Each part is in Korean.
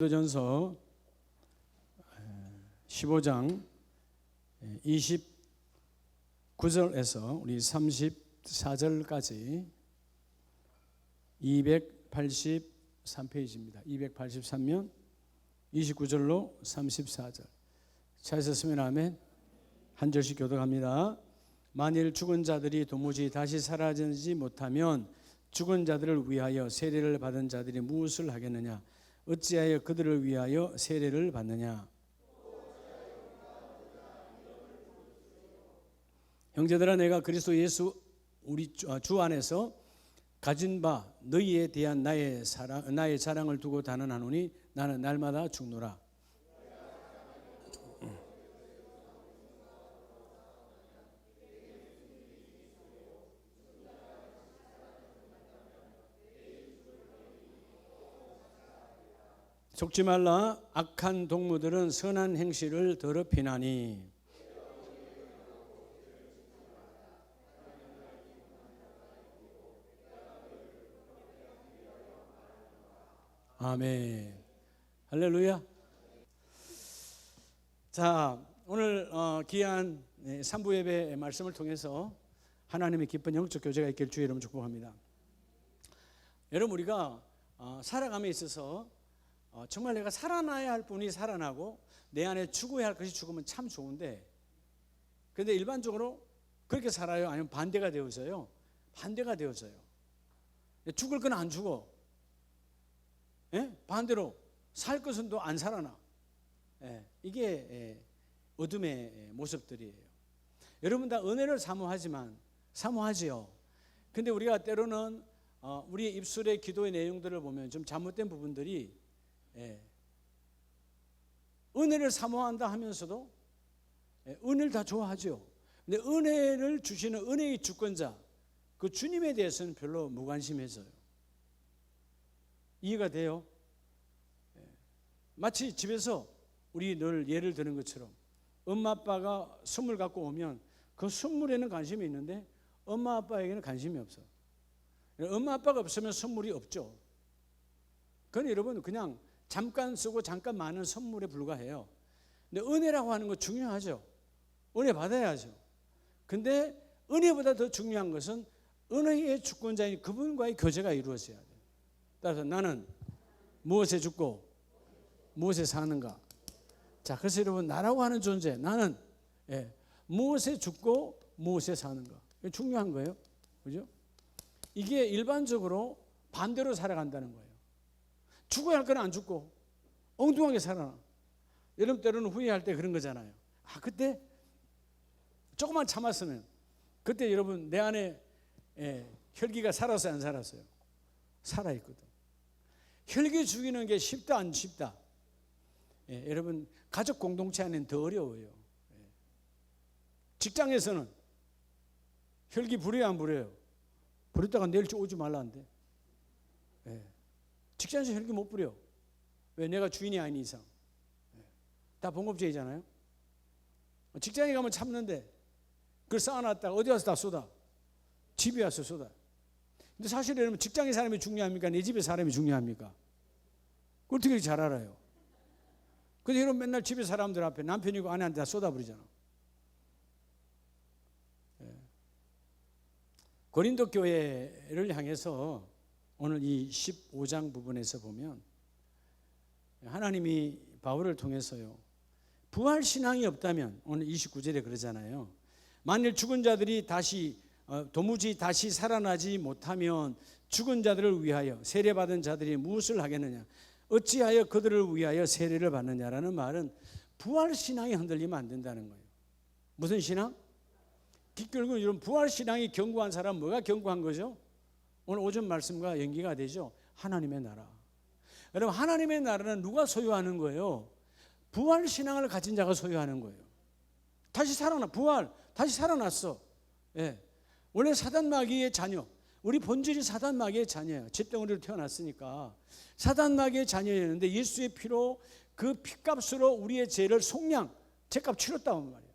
고린도전서 15장 29절에서 우리 34절까지 283페이지입니다. 283면 29절로 34절. 찾으셨으면 아멘. 한 절씩 교독합니다. 만일 죽은 자들이 도무지 다시 살아나지 못하면 죽은 자들을 위하여 세례를 받은 자들이 무엇을 하겠느냐? 어찌하여 그들을 위하여 세례를 받느냐? 형제들아, 내가 그리스도 예수 우리 주 안에서 가진 바 너희에 대한 나의 자랑을 두고 단언하노니 나는 날마다 죽노라. 속지 말라. 악한 동무들은 선한 행실을 더럽히나니. 아멘. 할렐루야. 자, 오늘 귀한 3부 예배 말씀을 통해서 하나님의 기쁜 영적 교제가 있길 주의 이름으로 축복합니다. 여러분, 우리가 살아감에 있어서 정말 내가 살아나야 할 분이 살아나고 내 안에 죽어야 할 것이 죽으면 참 좋은데, 그런데 일반적으로 그렇게 살아요? 아니면 반대가 되어져요? 반대가 되어져요. 죽을 건 안 죽어. 예? 반대로 살 것은 또 안 살아나. 예, 이게 어둠의 모습들이에요. 여러분 다 은혜를 사모하지요. 근데 우리가 때로는 우리의 입술의 기도의 내용들을 보면 좀 잘못된 부분들이, 은혜를 사모한다 하면서도 은혜를 다 좋아하죠. 근데 은혜를 주시는 은혜의 주권자, 그 주님에 대해서는 별로 무관심해져요. 이해가 돼요? 마치 집에서 우리 늘 예를 드는 것처럼 엄마 아빠가 선물 갖고 오면 그 선물에는 관심이 있는데 엄마 아빠에게는 관심이 없어. 엄마 아빠가 없으면 선물이 없죠. 그건 여러분 그냥 잠깐 쓰고 잠깐 많은 선물에 불과해요. 근데 은혜라고 하는 거 중요하죠. 은혜 받아야죠. 근데 은혜보다 더 중요한 것은 은혜의 주권자인 그분과의 교제가 이루어져야 돼요. 따라서 나는 무엇에 죽고 무엇에 사는가? 자, 그래서 여러분, 나라고 하는 존재, 나는 무엇에 죽고 무엇에 사는가? 이게 중요한 거예요. 그죠? 이게 일반적으로 반대로 살아간다는 거예요. 죽어야 할 건 안 죽고 엉뚱하게 살아나. 여러분 때로는 후회할 때 그런 거잖아요. 그때 조금만 참았으면, 그때 여러분 내 안에 혈기가 살았어요, 안 살았어요? 살아있거든. 혈기 죽이는 게 쉽다 안 쉽다? 여러분 가족 공동체 안에는 더 어려워요. 직장에서는 혈기 부려요, 안 부려요? 부렸다가 내일 오지 말라는데. 직장에서 혈기 못 부려. 왜? 내가 주인이 아닌 이상. 다 봉급제이잖아요. 직장에 가면 참는데 그걸 쌓아놨다가 어디 와서 다 쏟아? 집에 와서 쏟아. 근데 사실 여러분, 직장의 사람이 중요합니까? 내 집의 사람이 중요합니까? 그걸 어떻게 잘 알아요? 근데 여러분 맨날 집의 사람들 앞에 남편이고 아내한테 다 쏟아버리잖아. 고린도 교회를 향해서 오늘 이 15장 부분에서 보면 하나님이 바울을 통해서요, 부활신앙이 없다면, 오늘 29절에 그러잖아요. 만일 죽은 자들이 도무지 다시 살아나지 못하면 죽은 자들을 위하여 세례받은 자들이 무엇을 하겠느냐? 어찌하여 그들을 위하여 세례를 받느냐라는 말은 부활신앙이 흔들리면 안 된다는 거예요. 무슨 신앙? 결국 이런 부활신앙이 견고한 사람은 뭐가 견고한 거죠? 오늘 오전 말씀과 연기가 되죠. 하나님의 나라. 여러분, 하나님의 나라는 누가 소유하는 거예요? 부활신앙을 가진 자가 소유하는 거예요. 다시 다시 살아났어. 원래 사단 마귀의 자녀, 우리 본질이 사단 마귀의 자녀예요. 잿덩어리로 태어났으니까 사단 마귀의 자녀였는데 예수의 피로, 그 피값으로 우리의 죄를 죄값 치렀다는 말이에요.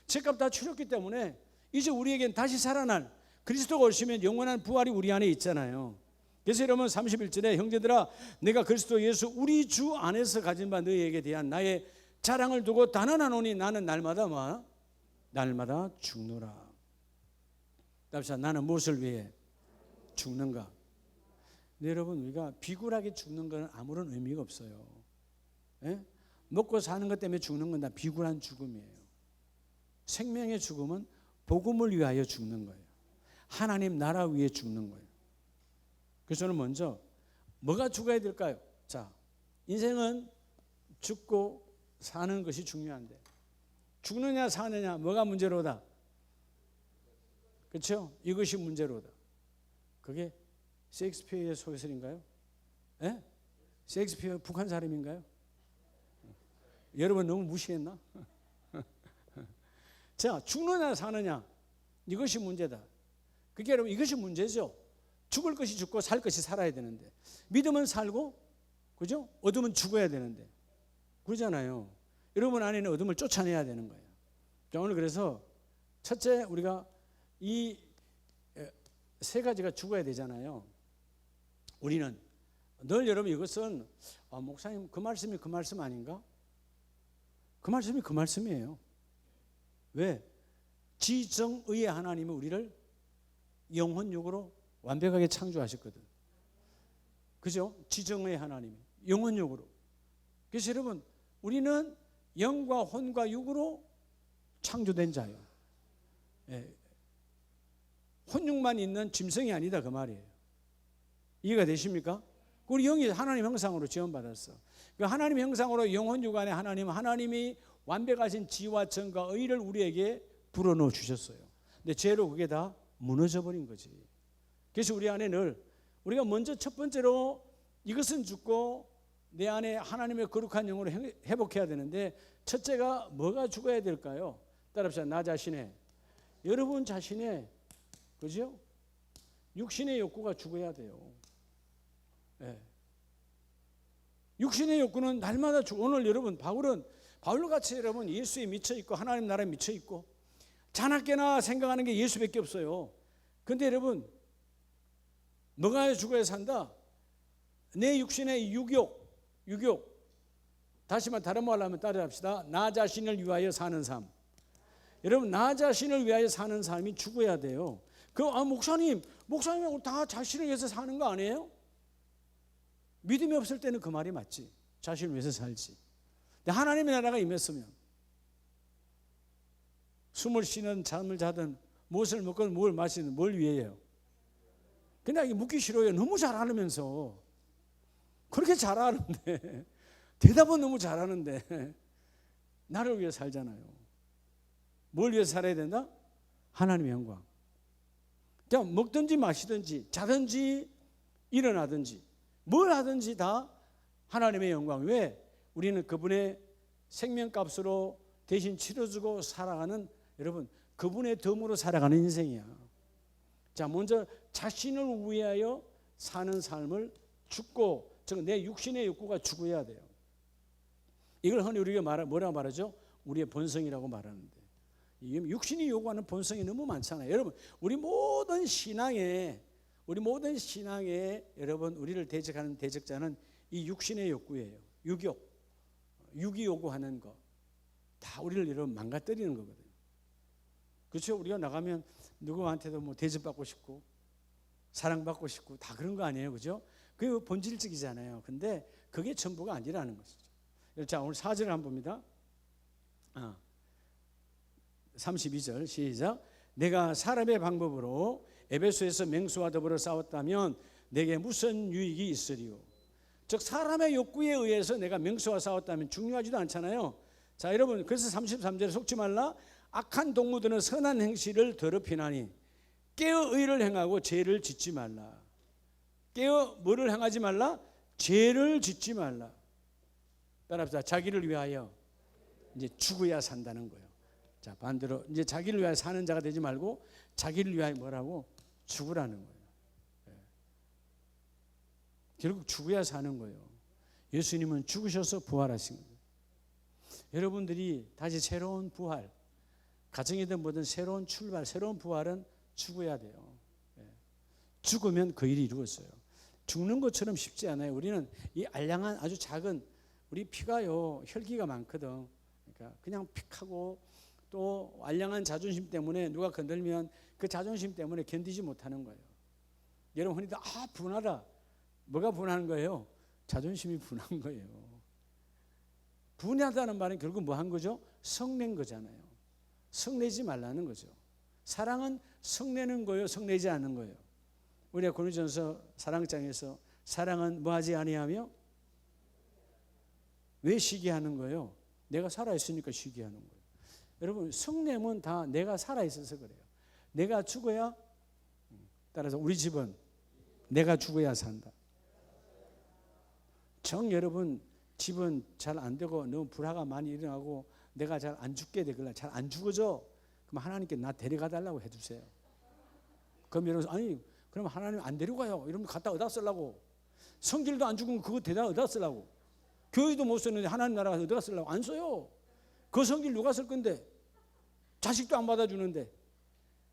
죄값 다 치렀기 때문에 이제 우리에겐 다시 살아날 그리스도가 오시면 영원한 부활이 우리 안에 있잖아요. 그래서 여러분 31절에 형제들아 내가 그리스도 예수 우리 주 안에서 가진 바 너희에게 대한 나의 자랑을 두고 단언하노니 나는 날마다 날마다 죽노라. 답시다. 나는 무엇을 위해 죽는가? 네, 여러분 우리가 비굴하게 죽는 건 아무런 의미가 없어요. 예? 먹고 사는 것 때문에 죽는 건 다 비굴한 죽음이에요. 생명의 죽음은 복음을 위하여 죽는 거예요. 하나님 나라 위해 죽는 거예요. 그래서 저는 먼저 뭐가 죽어야 될까요? 자, 인생은 죽고 사는 것이 중요한데 죽느냐 사느냐 뭐가 문제로다? 그렇죠? 이것이 문제로다. 그게 셰익스피어의 소설인가요? 예? 셰익스피어 북한 사람인가요? 여러분 너무 무시했나? 자, 죽느냐 사느냐 이것이 문제다. 그게 여러분 이것이 문제죠. 죽을 것이 죽고 살 것이 살아야 되는데 믿음은 살고 그죠? 어둠은 죽어야 되는데 그러잖아요. 여러분 안에는 어둠을 쫓아내야 되는 거예요. 자, 오늘 그래서 첫째 우리가 이 세 가지가 죽어야 되잖아요. 우리는 늘 여러분 이것은 목사님 그 말씀이 그 말씀 아닌가? 그 말씀이 그 말씀이에요. 왜? 지정의의 하나님은 우리를 영혼육으로 완벽하게 창조하셨거든. 그죠? 지정의의 하나님이 영혼육으로. 그래서 여러분 우리는 영과 혼과 육으로 창조된 자예요. 예. 혼육만 있는 짐승이 아니다 그 말이에요. 이해가 되십니까? 우리 영이 하나님 형상으로 지원받았어. 그 하나님 형상으로 영혼육 안에 하나님이 완벽하신 지와 정과 의를 우리에게 불어넣어 주셨어요. 근데 죄로 그게 다 무너져 버린 거지. 그래서 우리 안에 늘 우리가 먼저 첫 번째로 이것은 죽고 내 안에 하나님의 거룩한 영으로 회복해야 되는데 첫째가 뭐가 죽어야 될까요? 따라합시다. 나 자신의 여러분 자신의 그죠? 육신의 욕구가 죽어야 돼요. 네. 육신의 욕구는 날마다 오늘 여러분 바울같이 여러분 예수에 미쳐 있고 하나님 나라에 미쳐 있고 자나깨나 생각하는 게 예수밖에 없어요. 근데 여러분 뭐가 죽어야 산다? 내 육신의 육욕 다시 말 다른 말로 하면 따라합시다. 나 자신을 위하여 사는 삶. 여러분 나 자신을 위하여 사는 삶이 죽어야 돼요. 목사님 다 자신을 위해서 사는 거 아니에요? 믿음이 없을 때는 그 말이 맞지. 자신을 위해서 살지. 근데 하나님의 나라가 임했으면 숨을 쉬는 잠을 자든 무엇을 먹건 뭘 마시든 뭘 위해요? 그냥 이게 묻기 싫어요. 너무 잘하면서 그렇게 잘하는데 대답은 너무 잘하는데 나를 위해 살잖아요. 뭘 위해 살아야 된다? 하나님의 영광. 자, 먹든지 마시든지 자든지 일어나든지 뭘 하든지 다 하나님의 영광. 왜? 우리는 그분의 생명값으로 대신 치러주고 살아가는 여러분 그분의 덤으로 살아가는 인생이야. 자, 먼저 자신을 위하여 사는 삶을 죽고 즉 내 육신의 욕구가 죽어야 돼요. 이걸 흔히 우리가 뭐라고 말하죠? 우리의 본성이라고 말하는데 육신이 요구하는 본성이 너무 많잖아요. 여러분 우리 모든 신앙에 여러분 우리를 대적하는 대적자는 이 육신의 욕구예요. 육이 요구하는 거 다 우리를 여러분 망가뜨리는 거거든요. 그렇죠? 우리가 나가면 누구한테도 뭐 대접받고 싶고 사랑받고 싶고 다 그런 거 아니에요, 그죠? 그게 본질적이잖아요. 근데 그게 전부가 아니라는 것이죠. 자, 오늘 4절을 한번 봅니다. 32절 시작. 내가 사람의 방법으로 에베소에서 맹수와 더불어 싸웠다면 내게 무슨 유익이 있으리요? 즉 사람의 욕구에 의해서 내가 맹수와 싸웠다면 중요하지도 않잖아요. 자, 여러분 그래서 33절에 속지 말라. 악한 동무들은 선한 행실을 더럽히나니 깨어 의를 행하고 죄를 짓지 말라. 깨어 뭐를 행하지 말라? 죄를 짓지 말라. 따라합시다. 자기를 위하여 이제 죽어야 산다는 거예요. 자, 반대로 이제 자기를 위하여 사는 자가 되지 말고 자기를 위하여 뭐라고? 죽으라는 거예요. 네. 결국 죽어야 사는 거예요. 예수님은 죽으셔서 부활하신 거예요. 여러분들이 다시 새로운 부활, 가정이든 뭐든 새로운 출발, 새로운 부활은 죽어야 돼요. 네. 죽으면 그 일이 이루어져요. 죽는 것처럼 쉽지 않아요. 우리는 이 알량한 아주 작은 우리 피가요 혈기가 많거든. 그러니까 그냥 픽하고 또 알량한 자존심 때문에 누가 건들면 그 자존심 때문에 견디지 못하는 거예요. 여러분 흔히들 분하다. 뭐가 분한 거예요? 자존심이 분한 거예요. 분하다는 말은 결국 뭐 한 거죠? 성낸 거잖아요. 성내지 말라는 거죠. 사랑은 성내는 거예요, 성내지 않는 거예요. 우리가 고린도전서 사랑장에서 사랑은 뭐하지 아니하며 왜 시기하는 거예요? 내가 살아있으니까 시기하는 거예요. 여러분 성냄은 다 내가 살아있어서 그래요. 내가 죽어야, 따라서 우리 집은 내가 죽어야 산다. 여러분 집은 잘 안 되고 너무 불화가 많이 일어나고 내가 잘 안 죽게 되길래 잘 안 죽어져. 그럼 하나님께 나 데려가 달라고 해주세요. 그럼 여러분 아니 그럼 하나님 안 데려가요. 이러면 갖다 어디다 쓰려고. 성질도 안 죽으면 그거 대다 어디다 쓰려고. 교회도 못 쓰는데 하나님 나라가 어디다 쓰려고. 안 써요. 그 성질 누가 쓸 건데. 자식도 안 받아주는데.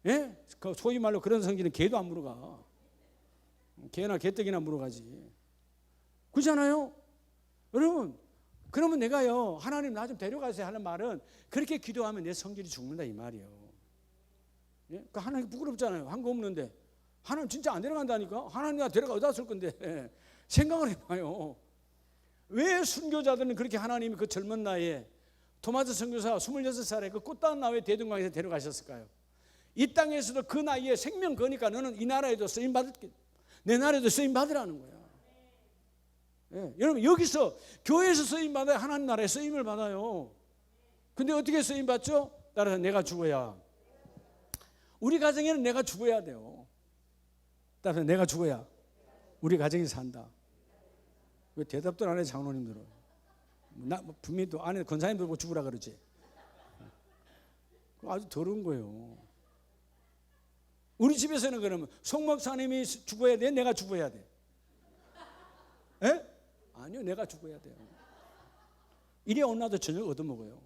예? 그 소위 말로 그런 성질은 개도 안 물어가. 개나 개떡이나 물어가지. 그렇잖아요. 여러분 그러면 내가요 하나님 나 좀 데려가세요 하는 말은 그렇게 기도하면 내 성질이 죽는다 이 말이에요. 예? 그러니까 하나님 부끄럽잖아요. 한 거 없는데 하나님 진짜 안 데려간다니까. 하나님 나 데려가 어디다 쓸 건데. 예. 생각을 해봐요. 왜 순교자들은 그렇게 하나님이 그 젊은 나이에 토마스 선교사 26살에 그 꽃다운 나무에 대동강에서 데려가셨을까요? 이 땅에서도 그 나이에 생명 거니까 너는 이 나라에도 쓰임 받을게. 내 나라에도 쓰임 받으라는 거야. 예, 여러분 여기서 교회에서 쓰임 받아야 하나님 나라에 쓰임을 받아요. 근데 어떻게 쓰임 받죠? 따라서 내가 죽어야. 우리 가정에는 내가 죽어야 돼요. 따라서 내가 죽어야 우리 가정이 산다. 왜 대답도 안 해 장로님들은. 나 분명히 또 안에 권사님들 보고 죽으라 그러지. 아주 더러운 거예요. 우리 집에서는 그러면 송 목사님이 죽어야 돼? 내가 죽어야 돼? 에? 아니요, 내가 죽어야 돼요. 이래 온나도 저녁 얻어먹어요.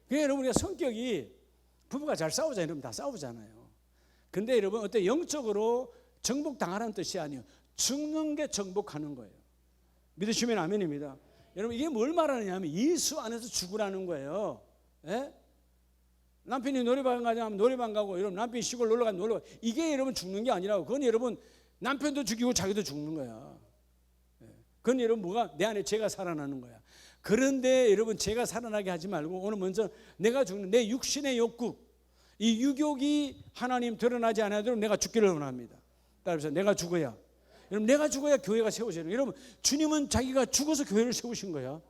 그러니까 여러분, 우리가 성격이 부부가 잘 싸우자 이러면 다 싸우잖아요. 근데 여러분, 어때 영적으로 정복당하라는 뜻이 아니에요. 죽는 게 정복하는 거예요. 믿으시면 아멘입니다. 여러분, 이게 뭘 말하느냐 하면 예수 안에서 죽으라는 거예요. 에? 남편이 노래방 가자면 노래방 가고, 여러분 남편이 시골 놀러 가면 놀러 가고, 이게 여러분 죽는 게 아니라고. 그건 여러분 남편도 죽이고 자기도 죽는 거야. 그건 여러분 뭐가 내 안에 죄가 살아나는 거야. 그런데 여러분 죄가 살아나게 하지 말고 오늘 먼저 내가 죽는 내 육신의 욕구, 이 유욕이 하나님 드러나지 않아도록 내가 죽기를 원합니다. 따라서 내가 죽어야. 여러분 내가 죽어야 교회가 세워져요. 여러분 주님은 자기가 죽어서 교회를 세우신 거야.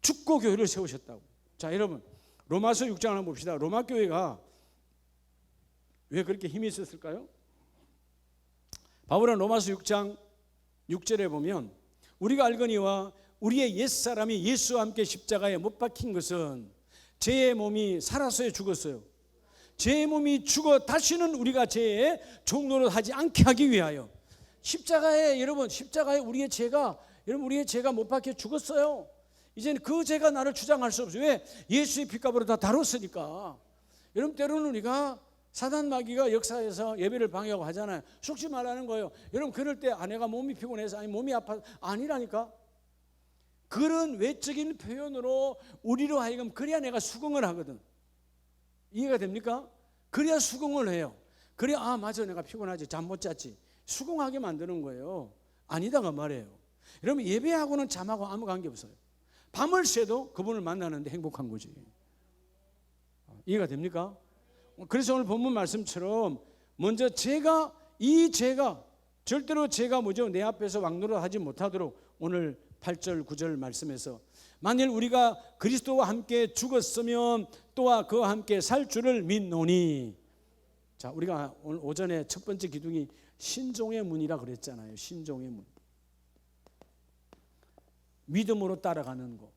죽고 교회를 세우셨다고. 자 여러분 로마서 6장 한번 봅시다. 로마 교회가 왜 그렇게 힘이 있었을까요? 바울은 로마서 6장 6절에 보면 우리가 알거니와 우리의 옛사람이 예수와 함께 십자가에 못 박힌 것은 죄의 몸이 살아서 죽었어요. 죄의 몸이 죽어 다시는 우리가 죄의 종노릇 하지 않게 하기 위하여. 십자가에 여러분 십자가에 우리의 죄가 못 박혀 죽었어요. 이제는 그 죄가 나를 주장할 수 없어요. 왜? 예수의 피값으로 다 다뤘으니까. 여러분 때로는 우리가 사단 마귀가 역사에서 예배를 방해하고 하잖아요. 속지 말라는 거예요. 여러분 그럴 때 아내가 몸이 피곤해서 아니 몸이 아파서 아니라니까. 그런 외적인 표현으로 우리로 하여금 그래야 내가 수긍을 하거든. 이해가 됩니까? 그래야 수긍을 해요. 그래야 아 맞아 내가 피곤하지 잠 못 잤지 수긍하게 만드는 거예요. 아니다가 말이에요. 여러분 예배하고는 잠하고 아무 관계 없어요. 밤을 새도 그분을 만나는데 행복한 거지. 이해가 됩니까? 그래서 오늘 본문 말씀처럼 먼저 이 죄가 절대로 죄가 뭐죠? 내 앞에서 왕노릇 하지 못하도록 오늘 8절 9절 말씀에서 만일 우리가 그리스도와 함께 죽었으면 또한 그와 함께 살 줄을 믿노니. 자 우리가 오늘 오전에 첫 번째 기둥이 신종의 문이라 그랬잖아요. 신종의 문. 믿음으로 따라가는 거.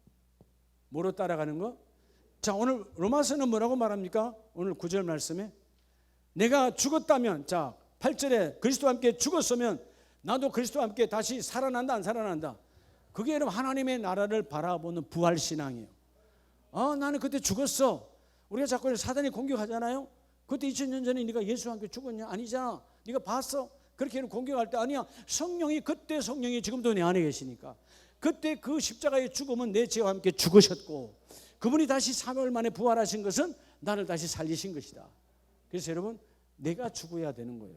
뭐로 따라가는 거? 자 오늘 로마서는 뭐라고 말합니까? 오늘 9절 말씀에 내가 죽었다면 자 8절에 그리스도와 함께 죽었으면 나도 그리스도와 함께 다시 살아난다 안 살아난다. 그게 여러분 하나님의 나라를 바라보는 부활신앙이에요. 나는 그때 죽었어. 우리가 자꾸 사단이 공격하잖아요. 그때 2000년 전에 네가 예수와 함께 죽었냐? 아니잖아. 네가 봤어. 그렇게 공격할 때 아니야. 그때 성령이 지금도 내 안에 계시니까 그때 그 십자가의 죽음은 내 죄와 함께 죽으셨고 그분이 다시 3일 만에 부활하신 것은 나를 다시 살리신 것이다. 그래서 여러분 내가 죽어야 되는 거예요.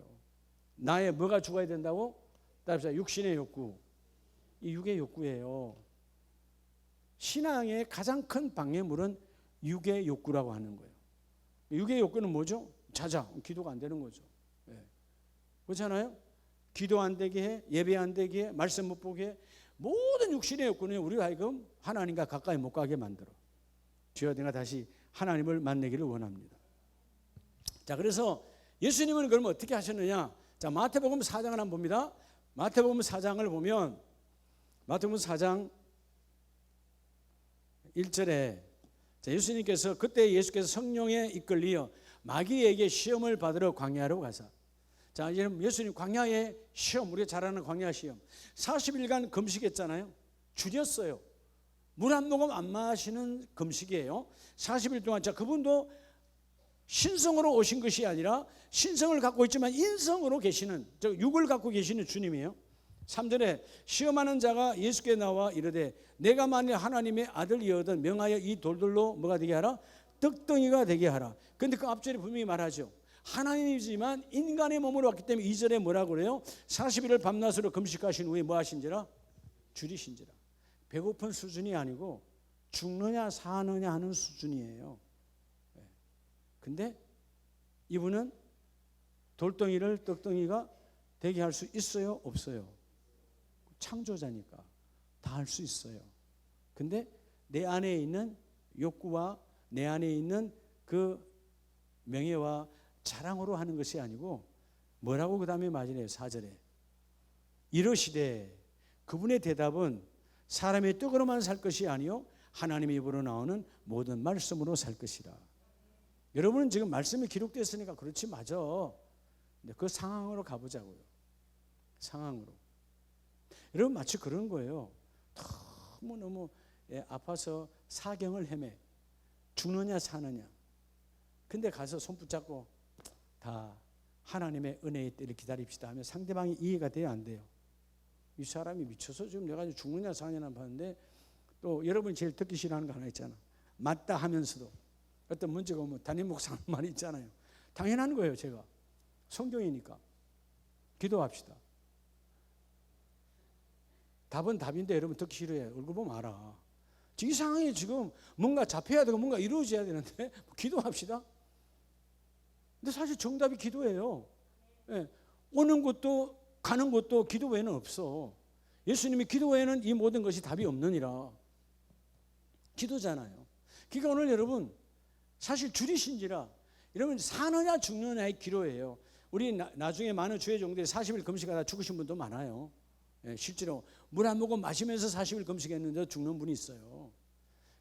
나의 뭐가 죽어야 된다고? 따라서 육신의 욕구. 이 육의 욕구예요. 신앙의 가장 큰 방해물은 육의 욕구라고 하는 거예요. 육의 욕구는 뭐죠? 자자, 기도가 안 되는 거죠. 그렇잖아요? 기도 안 되게 해, 예배 안 되게 해, 말씀 못 보게 해. 모든 육신의 욕구는 우리 하여금 하나님과 가까이 못 가게 만들어. 주여 내가 다시 하나님을 만나기를 원합니다. 자, 그래서 예수님은 그럼 어떻게 하셨느냐? 자, 마태복음 4장을 한번 봅니다. 마태복음 4장을 보면 마태복음 4장 1절에 자, 예수님께서 그때 예수께서 성령에 이끌리어 마귀에게 시험을 받으러 광야로 가사. 자, 이제 예수님 광야의 시험, 우리가 잘 아는 광야 시험 40일간 금식했잖아요. 줄였어요. 물 한 모금 안 마시는 금식이에요. 40일 동안. 자, 그분도 신성으로 오신 것이 아니라 신성을 갖고 있지만 인성으로 계시는, 즉 육을 갖고 계시는 주님이에요. 3절에 시험하는 자가 예수께 나와 이르되 내가 만일 하나님의 아들이거든 명하여 이 돌들로 뭐가 되게 하라? 떡덩이가 되게 하라. 그런데 그 앞절에 분명히 말하죠. 하나님이지만 인간의 몸으로 왔기 때문에 2절에 뭐라고 그래요? 40일을 밤낮으로 금식하신 후에 뭐 하신지라? 줄이신지라. 배고픈 수준이 아니고 죽느냐 사느냐 하는 수준이에요. 근데 이분은 돌덩이를 떡덩이가 되게 할 수 있어요? 없어요? 창조자니까 다 할 수 있어요. 근데 내 안에 있는 욕구와 내 안에 있는 그 명예와 자랑으로 하는 것이 아니고 뭐라고 그 다음에 말이래요. 4절에 이르시되 그분의 대답은 사람의 떡으로만 살 것이 아니요 하나님의 입으로 나오는 모든 말씀으로 살 것이라. 여러분은 지금 말씀이 기록되었으니까 그렇지 맞아. 근데 그 상황으로 가보자고요. 상황으로. 여러분 마치 그런 거예요. 너무너무 아파서 사경을 헤매. 죽느냐 사느냐. 근데 가서 손 붙잡고 다 하나님의 은혜의 때를 기다립시다 하면 상대방이 이해가 돼요 안 돼요? 이 사람이 미쳐서 지금 내가 죽느냐 사느냐 봤는데 또 여러분이 제일 듣기 싫어하는 거 하나 있잖아. 맞다 하면서도 어떤 문제가 오면 담임 목사 하는 말이 있잖아요. 당연한 거예요. 제가 성경이니까 기도합시다. 답은 답인데 여러분 듣기 싫어해요. 얼굴 보면 알아. 이 상황에 지금 뭔가 잡혀야 되고 뭔가 이루어져야 되는데 기도합시다. 근데 사실 정답이 기도예요. 오는 것도 가는 것도 기도 외에는 없어. 예수님이 기도 외에는 이 모든 것이 답이 없느니라. 기도잖아요. 그러니까 오늘 여러분 사실 줄이신지라 여러분 사느냐 죽느냐의 기로예요. 우리 나중에 많은 주의 종들이 40일 금식하다 죽으신 분도 많아요. 실제로 물 한 모금 마시면서 40일 금식했는데 죽는 분이 있어요.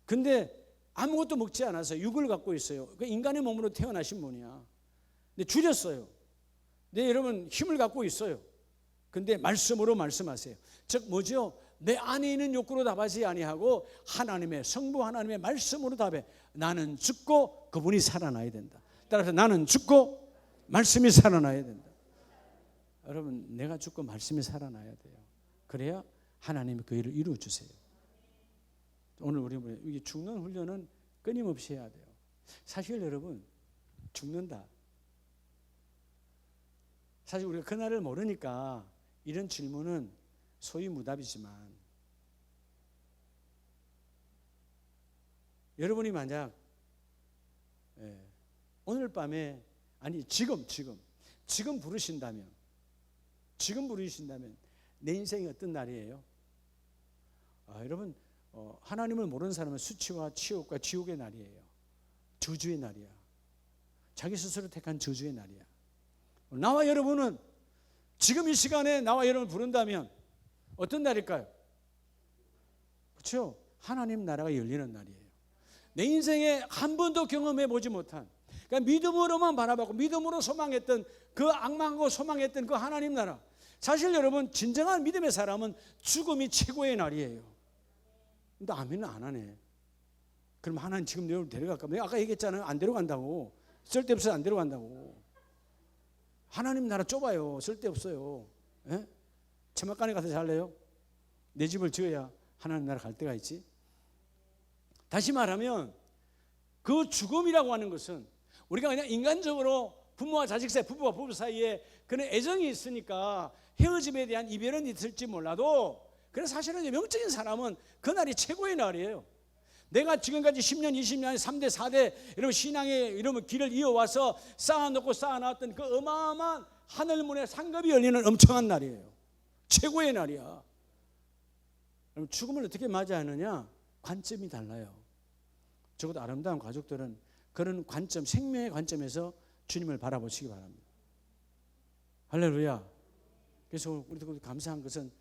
근데 아무것도 먹지 않아서 육을 갖고 있어요. 그 인간의 몸으로 태어나신 분이야. 근데 줄였어요. 네, 여러분 힘을 갖고 있어요. 근데 말씀으로 말씀하세요. 즉 뭐죠? 내 안에 있는 욕구로 답하지 아니하고 하나님의 성부 하나님의 말씀으로 답해. 나는 죽고 그분이 살아나야 된다. 따라서 나는 죽고 말씀이 살아나야 된다. 여러분 내가 죽고 말씀이 살아나야 돼요. 그래야 하나님이 그 일을 이루어 주세요. 오늘 우리 죽는 훈련은 끊임없이 해야 돼요. 사실 여러분 죽는다. 사실 우리가 그날을 모르니까 이런 질문은 소위 무답이지만 여러분이 만약 오늘 밤에 아니 지금 부르신다면 내 인생이 어떤 날이에요? 여러분 하나님을 모르는 사람은 수치와 치욕과 지옥의 날이에요. 저주의 날이야. 자기 스스로 택한 저주의 날이야. 나와 여러분은 지금 이 시간에 나와 여러분을 부른다면 어떤 날일까요? 그렇죠? 하나님 나라가 열리는 날이에요. 내 인생에 한 번도 경험해 보지 못한 그러니까 믿음으로만 바라보고 믿음으로 소망했던 그 악망하고 소망했던 그 하나님 나라. 사실 여러분 진정한 믿음의 사람은 죽음이 최고의 날이에요. 근데 아멘은 안 하네. 그럼 하나님 지금 내가 데려갈까? 내가 아까 얘기했잖아요. 안 데려간다고. 쓸데없어서 안 데려간다고. 하나님 나라 좁아요. 쓸데없어요. 예? 천막간에 가서 살래요? 내 집을 지어야 하나님 나라 갈 데가 있지. 다시 말하면 그 죽음이라고 하는 것은 우리가 그냥 인간적으로 부모와 자식 사이, 부부와 부부 사이에 그런 애정이 있으니까 헤어짐에 대한 이별은 있을지 몰라도, 그래서 사실은 영적인 사람은 그날이 최고의 날이에요. 내가 지금까지 10년, 20년, 3대, 4대 이러면 신앙의 이러면 길을 이어와서 쌓아놓고 쌓아놨던 그 어마어마한 하늘문의 상급이 열리는 엄청난 날이에요. 최고의 날이야. 그럼 죽음을 어떻게 맞이하느냐? 관점이 달라요. 적어도 아름다운 가족들은 그런 관점, 생명의 관점에서 주님을 바라보시기 바랍니다. 할렐루야. 그래서 우리도 감사한 것은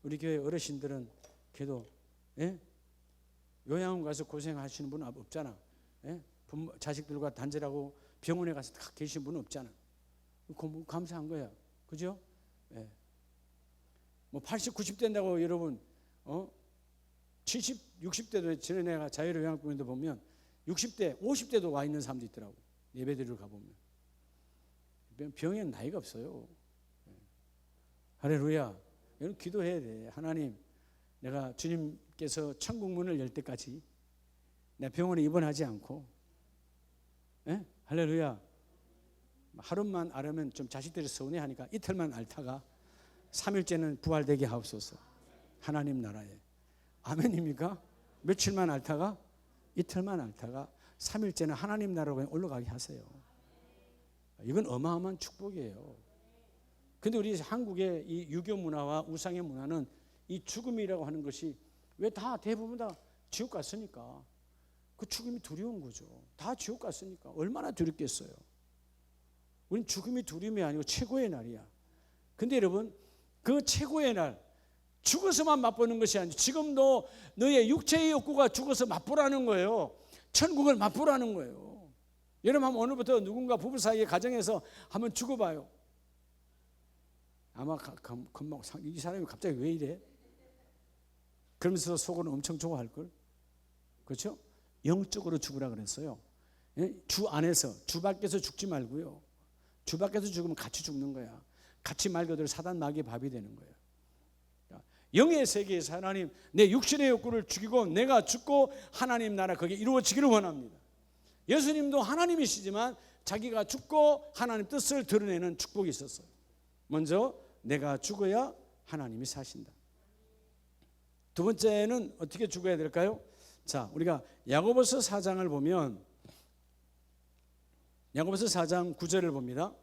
우리 교회 어르신들은 그래도 요양원 가서 고생하시는 분은 없잖아. 부모, 자식들과 단절하고 병원에 가서 다 계신 분은 없잖아. 감사한 거야. 그죠? 뭐 80, 90 된다고 여러분 70, 60대도 전에 내가 자유로양병원에 보면 60대, 50대도 와 있는 사람도 있더라고. 예배드리러 가보면. 병에는 나이가 없어요. 할렐루야. 여러분 기도해야 돼. 하나님, 내가 주님께서 천국 문을 열 때까지 내 병원에 입원하지 않고, 할렐루야. 하루만 앓으면 좀 자식들이 서운해하니까 이틀만 앓다가 3일째는 부활되게 하옵소서. 하나님 나라에. 아멘입니까? 며칠만 앓다가 이틀만 앓다가 3일째는 하나님 나라로 올라가게 하세요. 이건 어마어마한 축복이에요. 근데 우리 한국의 이 유교 문화와 우상의 문화는 이 죽음이라고 하는 것이 왜 다 대부분 다 지옥 갔으니까 그 죽음이 두려운 거죠. 다 지옥 갔으니까 얼마나 두렵겠어요. 우린 죽음이 두려움이 아니고 최고의 날이야. 근데 여러분 그 최고의 날 죽어서만 맛보는 것이 아니죠. 지금도 너의 육체의 욕구가 죽어서 맛보라는 거예요. 천국을 맛보라는 거예요. 여러분 한번 오늘부터 누군가 부부 사이에 가정에서 한번 죽어봐요. 아마 금방 이 사람이 갑자기 왜 이래? 그러면서 속으로 엄청 좋아할걸. 그렇죠? 영적으로 죽으라 그랬어요. 주 안에서, 주 밖에서 죽지 말고요. 주 밖에서 죽으면 같이 죽는 거야. 같이 말 그대로 사단 마귀의 밥이 되는 거예요. 영의 세계에서 하나님 내 육신의 욕구를 죽이고 내가 죽고 하나님 나라 거기에 이루어지기를 원합니다. 예수님도 하나님이시지만 자기가 죽고 하나님 뜻을 드러내는 축복이 있었어요. 먼저 내가 죽어야 하나님이 사신다. 두 번째는 어떻게 죽어야 될까요? 자, 우리가 야고보서 4장을 보면 야고보서 4장 9절을 봅니다.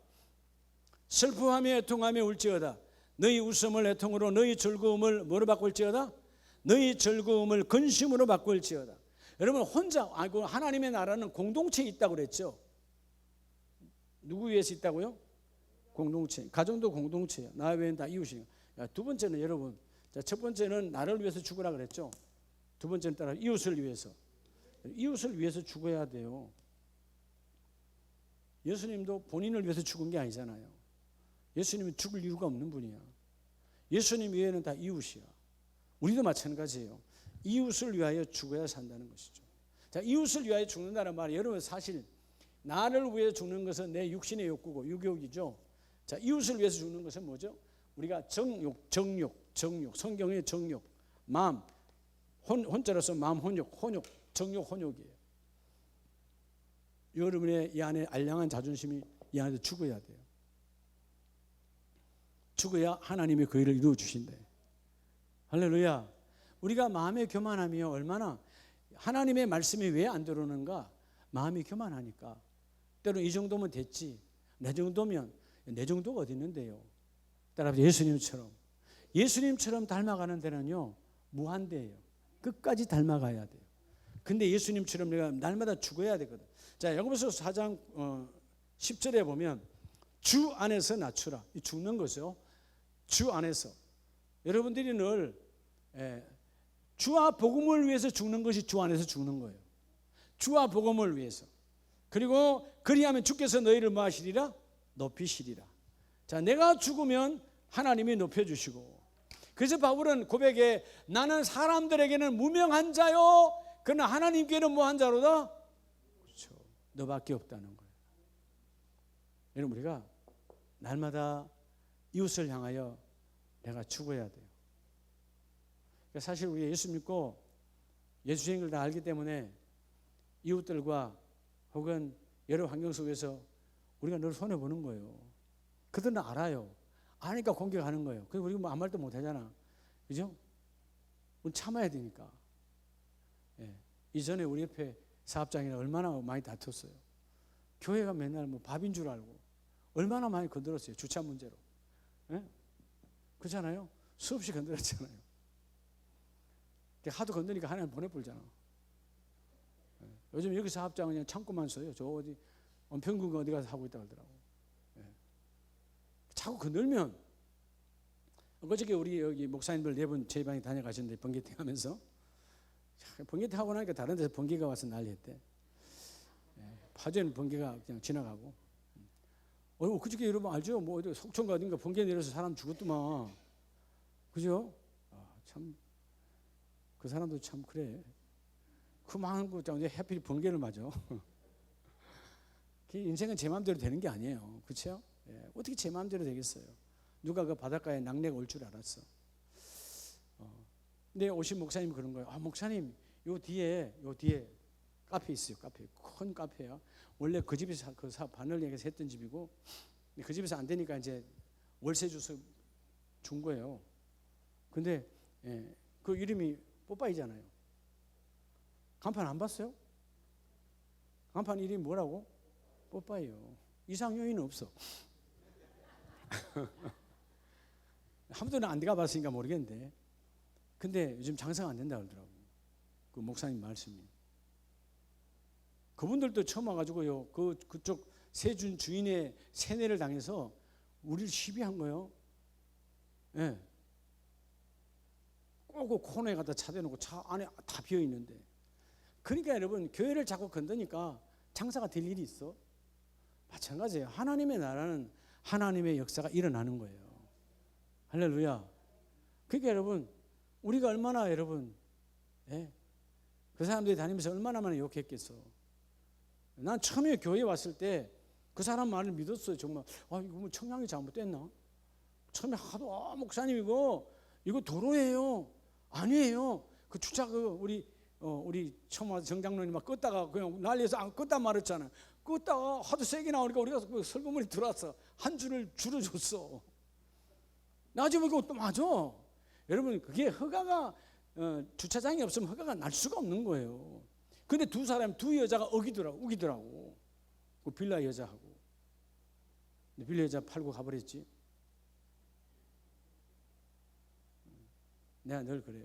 슬퍼하며 애통하며 울지어다. 너희 웃음을 애통으로 너희 즐거움을 뭐로 바꿀지어다? 너희 즐거움을 근심으로 바꿀지어다. 여러분 혼자 하나님의 나라는 공동체에 있다고 그랬죠. 누구 위해서 있다고요? 공동체. 가정도 공동체예요. 나 외에는 다 이웃이에요. 두 번째는 여러분, 첫 번째는 나를 위해서 죽으라 그랬죠. 두 번째는 따라 이웃을 위해서. 이웃을 위해서 죽어야 돼요. 예수님도 본인을 위해서 죽은 게 아니잖아요. 예수님은 죽을 이유가 없는 분이야. 예수님 외에는 다 이웃이야. 우리도 마찬가지예요. 이웃을 위하여 죽어야 산다는 것이죠. 자, 이웃을 위하여 죽는다는 말이 여러분 사실 나를 위해 죽는 것은 내 육신의 욕구고 육욕이죠. 자, 이웃을 위해서 죽는 것은 뭐죠? 우리가 정욕. 성경의 정욕, 마음, 혼자로서 마음 혼욕, 정욕, 혼욕이에요. 여러분의 이 안에 알량한 자존심이 이 안에서 죽어야 돼요. 죽어야 하나님이 그 일을 이루어 주신대. 할렐루야. 우리가 마음의 교만함이 얼마나 하나님의 말씀이 왜 안 들어오는가? 마음이 교만하니까. 때로 이 정도면 됐지. 내 정도면 내 정도가 어디 있는데요. 따라서 예수님처럼 닮아가는 데는요 무한대예요. 끝까지 닮아가야 돼요. 근데 예수님처럼 내가 날마다 죽어야 되거든. 자, 야고보서 4장 10절에 보면 주 안에서 낮추라. 죽는 거죠. 주 안에서. 여러분들이 늘 주와 복음을 위해서 죽는 것이 주 안에서 죽는 거예요. 주와 복음을 위해서. 그리고 그리하면 주께서 너희를 뭐 하시리라? 높이시리라. 자, 내가 죽으면 하나님이 높여주시고. 그래서 바울은 고백에 나는 사람들에게는 무명한 자요 그러나 하나님께는 뭐한 자로다? 그렇죠. 너밖에 없다는 거예요. 여러분 우리가 날마다 이웃을 향하여 내가 죽어야 돼요. 그러니까 사실 우리가 예수 믿고 예수의 걸 다 알기 때문에 이웃들과 혹은 여러 환경 속에서 우리가 늘 손해보는 거예요. 그들은 알아요. 아니까 공격하는 거예요. 그래서 우리가 뭐 아무 말도 못하잖아. 그죠? 우리 참아야 되니까. 예. 이전에 우리 옆에 사업장이랑 얼마나 많이 다퉜어요. 교회가 맨날 뭐 밥인 줄 알고 얼마나 많이 건드렸어요. 주차 문제로. 예? 그렇잖아요. 수없이 건드렸잖아요. 하도 건드니까 하나님 보내버리잖아. 예. 요즘 여기 사업장은 그냥 창고만 써요. 저 어디 평균 어디 가서 하고 있다고 하더라고. 예. 자꾸 건들면 어저께 우리 여기 목사님들 4분 제 방에 다녀가셨는데 번개팅 하면서 번개팅 하고 나니까 다른 데서 번개가 와서 난리했대. 파주에는 번개가 그냥 지나가고. 그저께 여러분 알죠? 뭐 어디 속초인가 어딘가 번개 내려서 사람 죽었더만. 그죠? 참 그 사람도 참 그래. 그 많은 거 이제 하필 번개를 맞아. 인생은 제 마음대로 되는 게 아니에요. 그렇죠? 예, 어떻게 제 마음대로 되겠어요? 누가 그 바닷가에 낙뢰가 올 줄 알았어. 근데 오신 목사님이 그런 거예요. 목사님, 요 뒤에 카페 있어요. 카페. 큰 카페야. 원래 그 집에서 그 바늘 얘기해서 했던 집이고, 그 집에서 안 되니까 이제 월세 줘서 준 거예요. 근데 그 이름이 뽀빠이잖아요. 간판 안 봤어요? 간판 이름이 뭐라고? 뽀빠이요. 이상 요인은 없어. 한 번도 안 가봤으니까 모르겠는데, 근데 요즘 장사가 안 된다 그러더라고. 그 목사님 말씀이. 그분들도 처음 와가지고요, 그쪽 세준 주인의 세뇌를 당해서 우리를 시비한 거예요. 예. 꼭 코너에 갖다 차 대놓고 차 안에 다 비어 있는데. 그러니까 여러분, 교회를 자꾸 건드니까 장사가 될 일이 있어. 마찬가지예요. 하나님의 나라는 하나님의 역사가 일어나는 거예요. 할렐루야. 그러니까 여러분, 우리가 얼마나 여러분, 그 사람들이 다니면서 얼마나 많이 욕했겠어. 난 처음에 교회에 왔을 때 그 사람 말을 믿었어요. 정말 이거 뭐 청량이 잘못됐나? 처음에 하도 목사님 이거 도로예요. 아니에요. 그 주차 우리 처음 와서 정장로님 막 껐다가 그냥 난리에서 안 껐다 말했잖아요. 껐다가 하도 세게 나오니까 우리가 그 설교물이 들어왔어. 한 줄을 줄여줬어. 나중에 이거 또 맞아. 여러분, 그게 허가가 주차장이 없으면 허가가 날 수가 없는 거예요. 근데 두 여자가 우기더라고. 그 빌라 여자하고. 근데 빌라 여자 팔고 가버렸지. 내가 늘 그래요.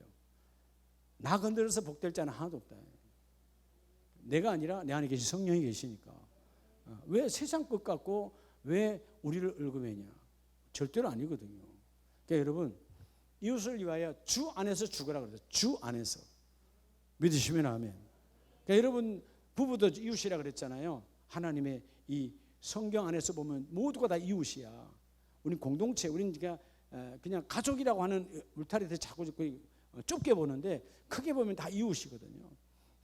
나 건드려서 복될 자는 하나도 없다. 내가 아니라 내 안에 계신 성령이 계시니까. 왜 세상 것 같고 왜 우리를 얽어매냐? 절대로 아니거든요. 그러니까 여러분, 이웃을 위하여 주 안에서 죽으라 그래요. 주 안에서. 믿으시면 아멘. 그러니까 여러분, 부부도 이웃이라 그랬잖아요. 하나님의 이 성경 안에서 보면 모두가 다 이웃이야. 우린 공동체, 우린 그냥 가족이라고 하는 울타리에 자꾸 좁게 보는데 크게 보면 다 이웃이거든요.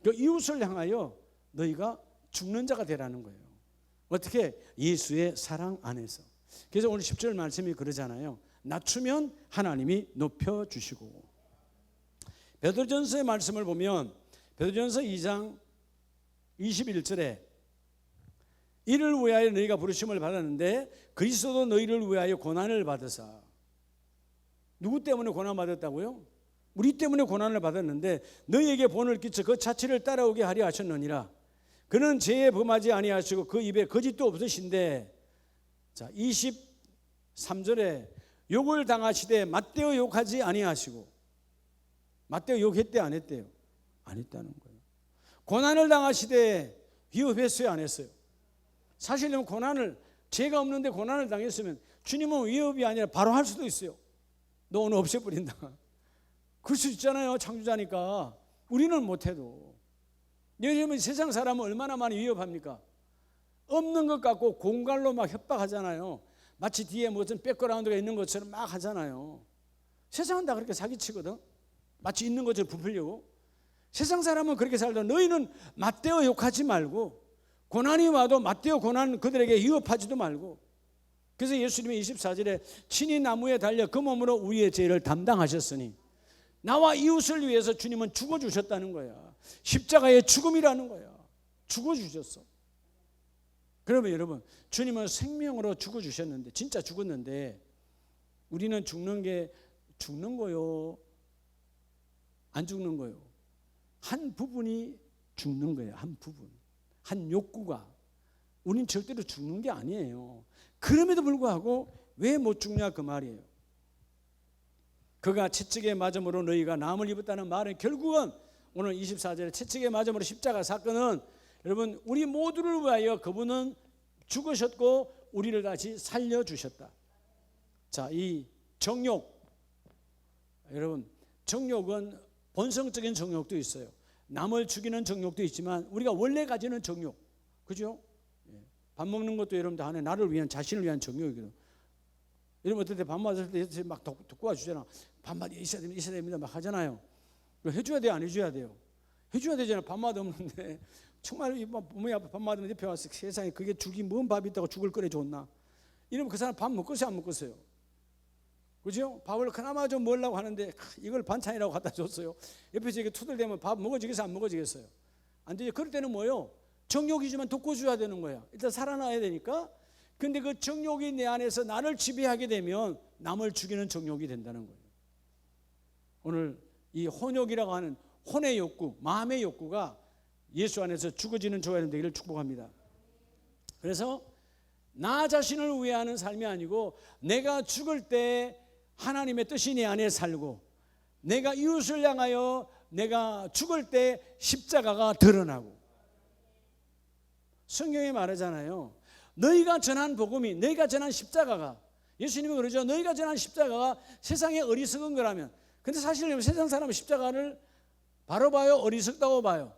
그 이웃을 향하여 너희가 죽는 자가 되라는 거예요. 어떻게? 예수의 사랑 안에서. 그래서 오늘 10절 말씀이 그러잖아요. 낮추면 하나님이 높여주시고. 베드로전서의 말씀을 보면 베드로전서 2장 21절에 이를 위하여 너희가 부르심을 받았는데 그리스도도 너희를 위하여 고난을 받으사. 누구 때문에 고난 받았다고요? 우리 때문에 고난을 받았는데 너희에게 본을 끼쳐 그 자취를 따라오게 하려 하셨느니라. 그는 죄에 범하지 아니하시고 그 입에 거짓도 없으신데. 자, 23절에 욕을 당하시되 맞대어 욕하지 아니하시고. 맞대어 욕했대 안 했대요? 안 했다는 거예요. 고난을 당하시되 위협했어요 안 했어요? 사실은 고난을, 죄가 없는데 고난을 당했으면 주님은 위협이 아니라 바로 할 수도 있어요. 너 오늘 없애버린다. 그럴 수 있잖아요. 창조자니까. 우리는 못해도. 여러분, 세상 사람은 얼마나 많이 위협합니까? 없는 것 같고 공갈로 막 협박하잖아요. 마치 뒤에 무슨 백그라운드가 있는 것처럼 막 하잖아요. 세상은 다 그렇게 사기치거든. 마치 있는 것처럼 부풀려고. 세상 사람은 그렇게 살다. 너희는 맞대어 욕하지 말고, 고난이 와도 맞대어 고난 그들에게 위협하지도 말고. 그래서 예수님이 24절에 친히 나무에 달려 그 몸으로 우리의 죄를 담당하셨으니, 나와 이웃을 위해서 주님은 죽어주셨다는 거야. 십자가의 죽음이라는 거야. 죽어주셨어. 그러면 여러분, 주님은 생명으로 죽어주셨는데, 진짜 죽었는데 우리는 죽는 게 죽는 거요, 안 죽는 거요? 한 부분이 죽는 거예요. 한 부분, 한 욕구가. 우린 절대로 죽는 게 아니에요. 그럼에도 불구하고 왜 못 죽냐 그 말이에요. 그가 채찍에 맞음으로 너희가 남을 입었다는 말은 결국은 오늘 24절에 채찍에 맞음으로 십자가 사건은 여러분 우리 모두를 위하여 그분은 죽으셨고 우리를 다시 살려주셨다. 자, 이 정욕, 여러분 정욕은 본성적인 정욕도 있어요. 남을 죽이는 정욕도 있지만 우리가 원래 가지는 정욕, 그죠? 밥 먹는 것도 여러분들 안에 나를 위한, 자신을 위한 정욕이거든. 여러분 어떨 때 밥 먹을 때 막 듣고 와주잖아. 밥맛 있어야 됩니다, 있어야 됩니다 막 하잖아요. 해줘야 돼요, 안 해줘야 돼요? 해줘야 되잖아. 밥맛 없는데 정말 부모님 앞에 밥맛 없는데 옆에 와서 세상에 그게 죽이 뭔 밥이 있다고 죽을 끓여줬나? 이러면 그 사람 밥 먹겠어요, 안 먹겠어요? 그죠? 밥을 그나마 좀 먹으려고 하는데 이걸 반찬이라고 갖다 줬어요. 옆에서 이렇게 투덜대면 밥 먹어지겠어요, 안 먹어지겠어요? 안 되죠. 그럴 때는 뭐예요? 정욕이지만 돋궈줘야 되는 거야. 일단 살아나야 되니까. 근데 그 정욕이 내 안에서 나를 지배하게 되면 남을 죽이는 정욕이 된다는 거예요. 오늘 이 혼욕이라고 하는 혼의 욕구, 마음의 욕구가 예수 안에서 죽어지는 조화는 되기를 축복합니다. 그래서 나 자신을 위하는 삶이 아니고 내가 죽을 때 하나님의 뜻이 내 안에 살고, 내가 이웃을 향하여 내가 죽을 때 십자가가 드러나고. 성경에 말하잖아요. 너희가 전한 복음이, 너희가 전한 십자가가, 예수님이 그러죠. 너희가 전한 십자가가 세상에 어리석은 거라면. 근데 사실 세상 사람은 십자가를 바로 봐요, 어리석다고 봐요?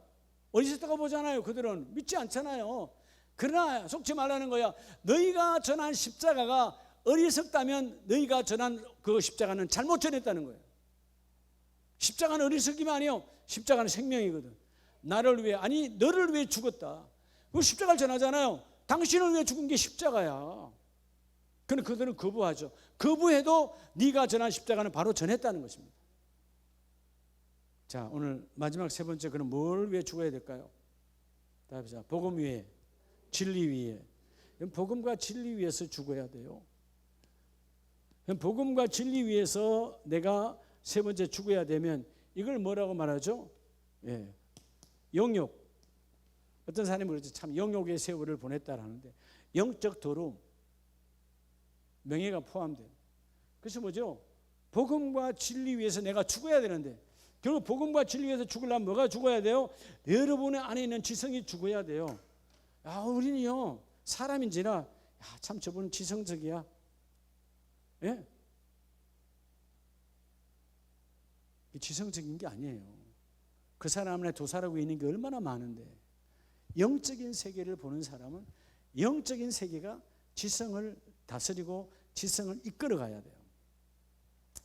어리석다고 보잖아요. 그들은 믿지 않잖아요. 그러나 속지 말라는 거야. 너희가 전한 십자가가 어리석다면 너희가 전한 그 십자가는 잘못 전했다는 거예요. 십자가는 어리석기만 아니요, 십자가는 생명이거든. 나를 위해, 아니 너를 위해 죽었다. 그 십자가를 전하잖아요. 당신을 위해 죽은 게 십자가야. 그런데 그들은 거부하죠. 거부해도 네가 전한 십자가는 바로 전했다는 것입니다. 자, 오늘 마지막 세 번째, 그럼 뭘 위해 죽어야 될까요? 답이자 복음 위에, 진리 위에. 복음과 진리 위에서 죽어야 돼요. 복음과 진리 위에서 내가 세 번째 죽어야 되면 이걸 뭐라고 말하죠? 예, 영욕. 어떤 사람이 그러죠. 참 영욕의 세월을 보냈다라는데, 영적 더러움, 명예가 포함된. 그래서 뭐죠? 복음과 진리 위해서 내가 죽어야 되는데, 결국 복음과 진리 위해서 죽으려면 뭐가 죽어야 돼요? 여러분의 안에 있는 지성이 죽어야 돼요. 아, 우리는요 사람인지라 참 저분은 지성적이야. 예? 지성적인 게 아니에요. 그 사람 안에 도살하고 있는 게 얼마나 많은데, 영적인 세계를 보는 사람은 영적인 세계가 지성을 다스리고 지성을 이끌어 가야 돼요.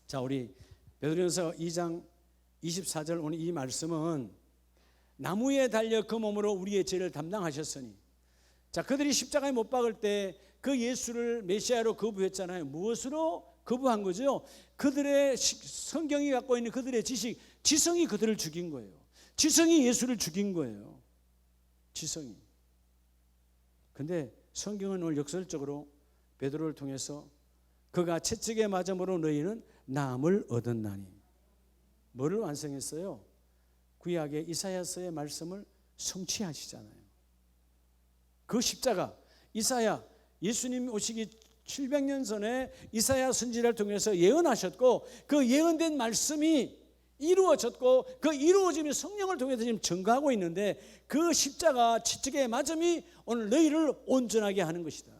자, 우리 베드로전서 2장 24절 오늘 이 말씀은 나무에 달려 그 몸으로 우리의 죄를 담당하셨으니. 자, 그들이 십자가에 못 박을 때 그 예수를 메시아로 거부했잖아요. 무엇으로 거부한 거죠? 그들의 성경이 갖고 있는 그들의 지식, 지성이 그들을 죽인 거예요. 지성이 예수를 죽인 거예요. 지성이. 근데 성경은 오늘 역설적으로 베드로를 통해서 그가 채찍에 맞음으로 너희는 나음을 얻었나니. 뭐를 완성했어요? 구약의 이사야서의 말씀을 성취하시잖아요. 그 십자가, 이사야, 예수님 오시기 700년 전에 이사야 선지자를 통해서 예언하셨고, 그 예언된 말씀이 이루어졌고, 그 이루어짐이 성령을 통해서 지금 증거하고 있는데, 그 십자가 채찍의 맞음이 오늘 너희를 온전하게 하는 것이다.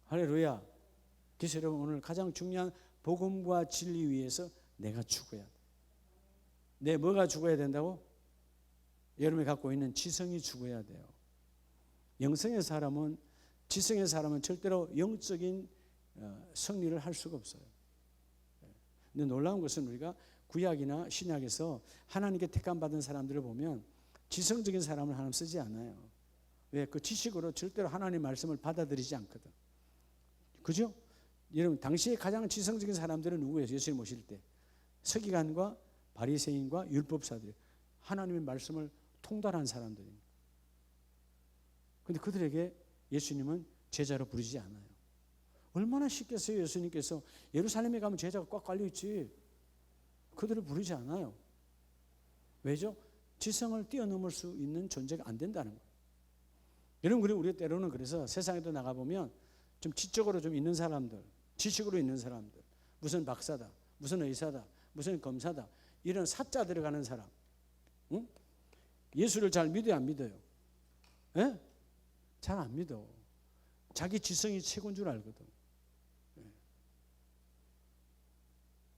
할렐루야. 그래서 여러분, 오늘 가장 중요한 복음과 진리 위해서 내가 죽어야 돼. 내 뭐가 죽어야 된다고? 여러분이 갖고 있는 지성이 죽어야 돼요. 영성의 사람은, 지성의 사람은 절대로 영적인 승리를 할 수가 없어요. 근데 놀라운 것은 우리가 구약이나 신약에서 하나님께 택함 받은 사람들을 보면 지성적인 사람을 하나님 쓰지 않아요. 왜? 그 지식으로 절대로 하나님의 말씀을 받아들이지 않거든. 그죠? 여러분 당시에 가장 지성적인 사람들은 누구예요? 예수님 모실 때 서기관과 바리새인과 율법사들, 하나님의 말씀을 통달한 사람들입니다. 그런데 그들에게 예수님은 제자로 부르지 않아요. 얼마나 쉽겠어요. 예수님께서 예루살렘에 가면 제자가 꽉 깔려있지. 그들을 부르지 않아요. 왜죠? 지성을 뛰어넘을 수 있는 존재가 안 된다는 거예요. 여러분, 그리고 우리가 때로는 그래서 세상에도 나가보면 좀 지적으로 좀 있는 사람들, 지식으로 있는 사람들, 무슨 박사다, 무슨 의사다, 무슨 검사다, 이런 사자 들어가는 사람, 응? 예수를 잘 믿어요, 안 믿어요? 예? 잘 안 믿어. 자기 지성이 최고인 줄 알거든.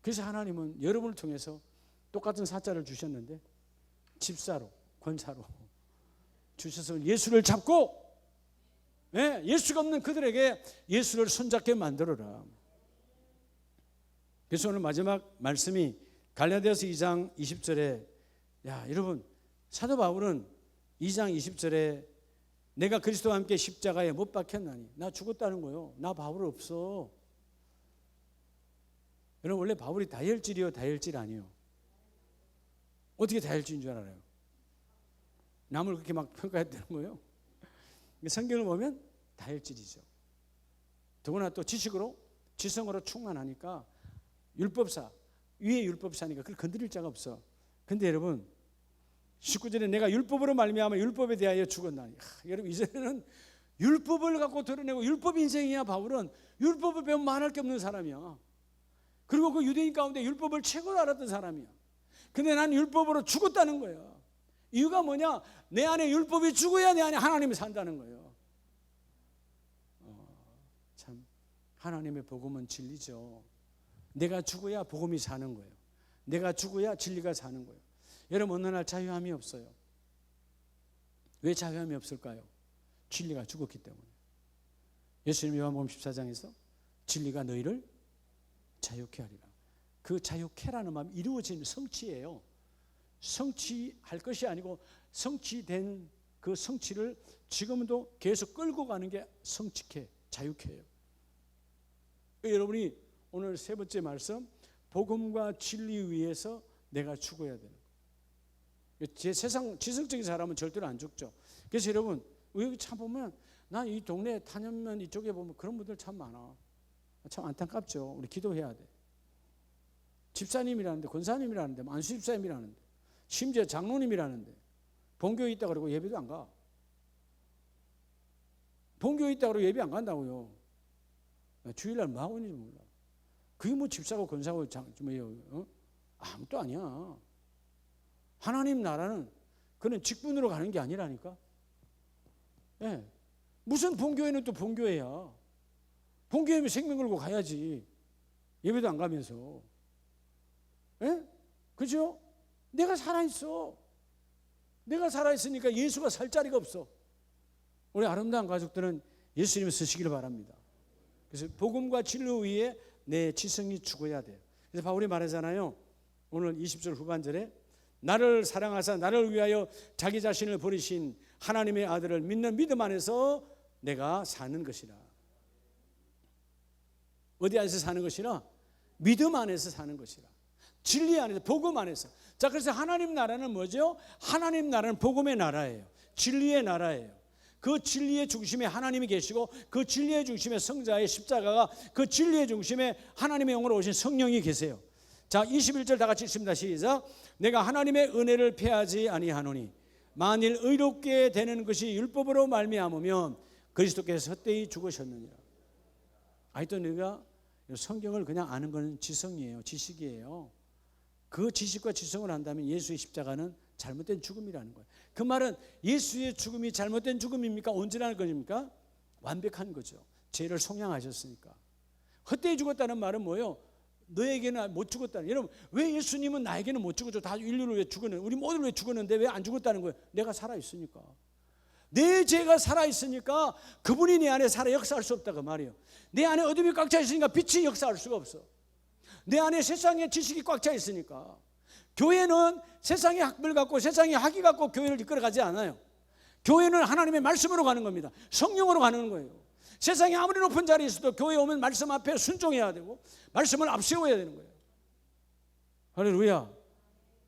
그래서 하나님은 여러분을 통해서 똑같은 사자를 주셨는데 집사로, 권사로 주셔서 예수를 잡고, 예수가 없는 그들에게 예수를 손잡게 만들어라. 그래서 오늘 마지막 말씀이 갈라디아서 2장 20절에, 야 여러분, 사도 바울은 2장 20절에 내가 그리스도와 함께 십자가에 못 박혔나니, 나 죽었다는 거예요. 나 바울 없어. 여러분, 원래 바울이 다혈질이요, 다혈질 아니에요? 어떻게 다혈질인 줄 알아요? 남을 그렇게 막 평가했다는 거예요. 성경을 보면 다혈질이죠. 더구나 또 지식으로, 지성으로 충만하니까 율법사, 위에 율법사니까 그걸 건드릴 자가 없어. 근데 여러분, 19절에 내가 율법으로 말미암아 율법에 대하여 죽었나니. 여러분, 이제는 율법을 갖고 드러내고 율법 인생이야. 바울은 율법을 배우면 말할 게 없는 사람이야. 그리고 그 유대인 가운데 율법을 최고로 알았던 사람이야. 근데 난 율법으로 죽었다는 거예요. 이유가 뭐냐? 내 안에 율법이 죽어야 내 안에 하나님이 산다는 거예요. 참, 하나님의 복음은 진리죠. 내가 죽어야 복음이 사는 거예요. 내가 죽어야 진리가 사는 거예요. 여러분, 어느 날 자유함이 없어요. 왜 자유함이 없을까요? 진리가 죽었기 때문에. 예수님 요한복음 14장에서 진리가 너희를 자유케 하리라. 그 자유케라는 마음이 이루어진 성취예요. 성취할 것이 아니고 성취된 그 성취를 지금도 계속 끌고 가는 게 성취케, 자유케예요. 여러분이 오늘 세 번째 말씀, 복음과 진리 위에서 내가 죽어야 되는 거예요. 제 세상 지성적인 사람은 절대로 안 죽죠. 그래서 여러분, 여기 참 보면, 난 이 동네 탄현면 이쪽에 보면 그런 분들 참 많아. 참 안타깝죠. 우리 기도해야 돼. 집사님이라는데, 권사님이라는데, 안수집사님이라는데, 심지어 장로님이라는데 본교에 있다 그러고 예배도 안 가. 본교에 있다 그러고 예배 안 간다고요. 주일날 뭐 하고 있는지 몰라. 그게 뭐 집사고 권사고 아무것도 아니야. 하나님 나라는 그는 직분으로 가는 게 아니라니까. 무슨 본교회는 또 본교회야. 본교회면 생명 걸고 가야지. 예배도 안 가면서. 그죠? 내가 살아있어. 내가 살아있으니까 예수가 살 자리가 없어. 우리 아름다운 가족들은 예수님을 쓰시기를 바랍니다. 그래서 복음과 진리 위에 내 지성이 죽어야 돼요. 그래서 바울이 말하잖아요. 오늘 20절 후반절에 나를 사랑하사 나를 위하여 자기 자신을 버리신 하나님의 아들을 믿는 믿음 안에서 내가 사는 것이라. 어디 안에서 사는 것이라? 믿음 안에서 사는 것이라. 진리 안에서, 복음 안에서. 자, 그래서 하나님 나라는 뭐죠? 하나님 나라는 복음의 나라예요. 진리의 나라예요. 그 진리의 중심에 하나님이 계시고, 그 진리의 중심에 성자의 십자가가, 그 진리의 중심에 하나님의 영으로 오신 성령이 계세요. 자, 21절 다 같이 읽습니다. 시작. 내가 하나님의 은혜를 패하지 아니하노니 만일 의롭게 되는 것이 율법으로 말미암으면 그리스도께서 헛되이 죽으셨느니라. 아직도 내가 성경을 그냥 아는 건 지성이에요. 지식이에요. 그 지식과 지성을 한다면 예수의 십자가는 잘못된 죽음이라는 거예요. 그 말은 예수의 죽음이 잘못된 죽음입니까? 온전한 것입니까? 완벽한 거죠. 죄를 속량하셨으니까. 헛되이 죽었다는 말은 뭐예요? 너에게는 못 죽었다는. 여러분, 왜 예수님은 나에게는 못 죽었죠? 다 인류를 왜 죽었는데, 우리 모두를 왜 죽었는데 왜 안 죽었다는 거예요? 내가 살아있으니까. 내 죄가 살아있으니까 그분이 내 안에 살아 역사할 수 없다 그 말이에요. 내 안에 어둠이 꽉 차 있으니까 빛이 역사할 수가 없어. 내 안에 세상의 지식이 꽉 차 있으니까. 교회는 세상의 학벌 갖고 세상의 학위 갖고 교회를 이끌어가지 않아요. 교회는 하나님의 말씀으로 가는 겁니다. 성령으로 가는 거예요. 세상에 아무리 높은 자리에 있어도 교회에 오면 말씀 앞에 순종해야 되고 말씀을 앞세워야 되는 거예요. 할렐루야.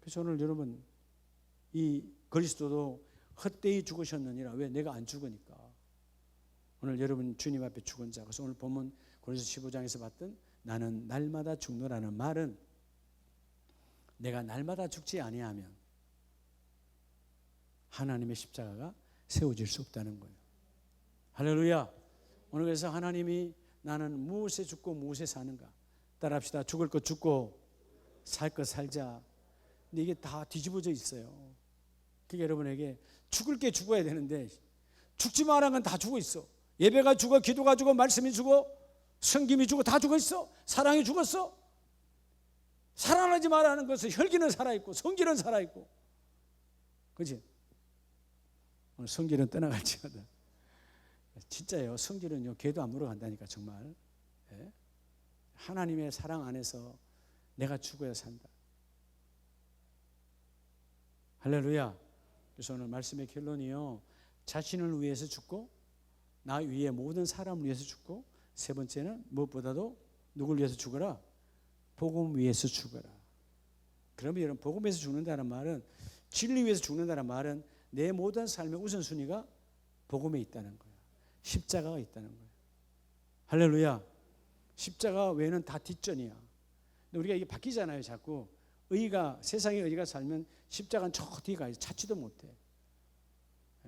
그래서 오늘 여러분, 이 그리스도도 헛되이 죽으셨느니라. 왜? 내가 안 죽으니까. 오늘 여러분 주님 앞에 죽은 자. 그래서 오늘 본문 고린도서 15장에서 봤던 나는 날마다 죽노라는 말은 내가 날마다 죽지 아니하면 하나님의 십자가가 세워질 수 없다는 거예요. 할렐루야. 오늘 그래서 하나님이 나는 무엇에 죽고 무엇에 사는가 따라합시다. 죽을 것 죽고 살 것 살자. 근데 이게 다 뒤집어져 있어요. 그게 여러분에게 죽을 게 죽어야 되는데 죽지 말라는 건 다 죽어 있어. 예배가 죽어, 기도가 죽어, 말씀이 죽어, 성김이 죽어, 다 죽어 있어. 사랑이 죽었어. 살아나지 말라는 것은 혈기는 살아있고 성질은 살아있고, 그렇지? 오늘 성질은 떠나갈지어다. 진짜예요. 성질은요 개도 안 물어간다니까 정말. 예? 하나님의 사랑 안에서 내가 죽어야 산다. 할렐루야. 그래서 오늘 말씀의 결론이요, 자신을 위해서 죽고 나 위에 모든 사람을 위해서 죽고, 세 번째는 무엇보다도 누굴 위해서 죽어라? 복음 위해서 죽어라. 그러면 여러분, 복음 위해서 죽는다는 말은, 진리 위해서 죽는다는 말은 내 모든 삶의 우선순위가 복음에 있다는 거예요. 십자가가 있다는 거예요. 할렐루야. 십자가 외에는 다 뒷전이야. 근데 우리가 이게 바뀌잖아요. 자꾸 의가, 세상의 의가 살면 십자가는 저 뒤에 가 있어. 찾지도 못해.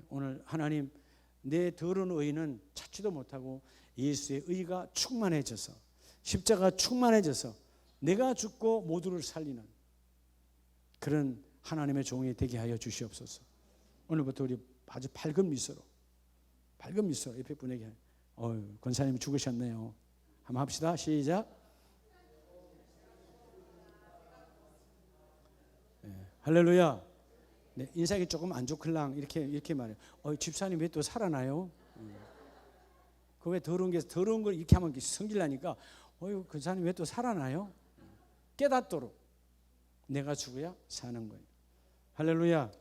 오늘 하나님, 내 더러운 의는 찾지도 못하고 예수의 의가 충만해져서, 십자가 충만해져서 내가 죽고 모두를 살리는 그런 하나님의 종이 되게 하여 주시옵소서. 오늘부터 우리 아주 밝은 미소로 옆에 분에게, 권사님이 죽으셨네요. 한번 합시다. 시작. 네, 할렐루야. 네, 인상이 조금 안 좋을랑 이렇게 말해요. 집사님 왜 또 살아나요? 그 왜 더러운 걸 이렇게 하면 성질 나니까, 권사님 왜 또 살아나요? 깨닫도록 내가 죽어야 사는 거예요. 할렐루야.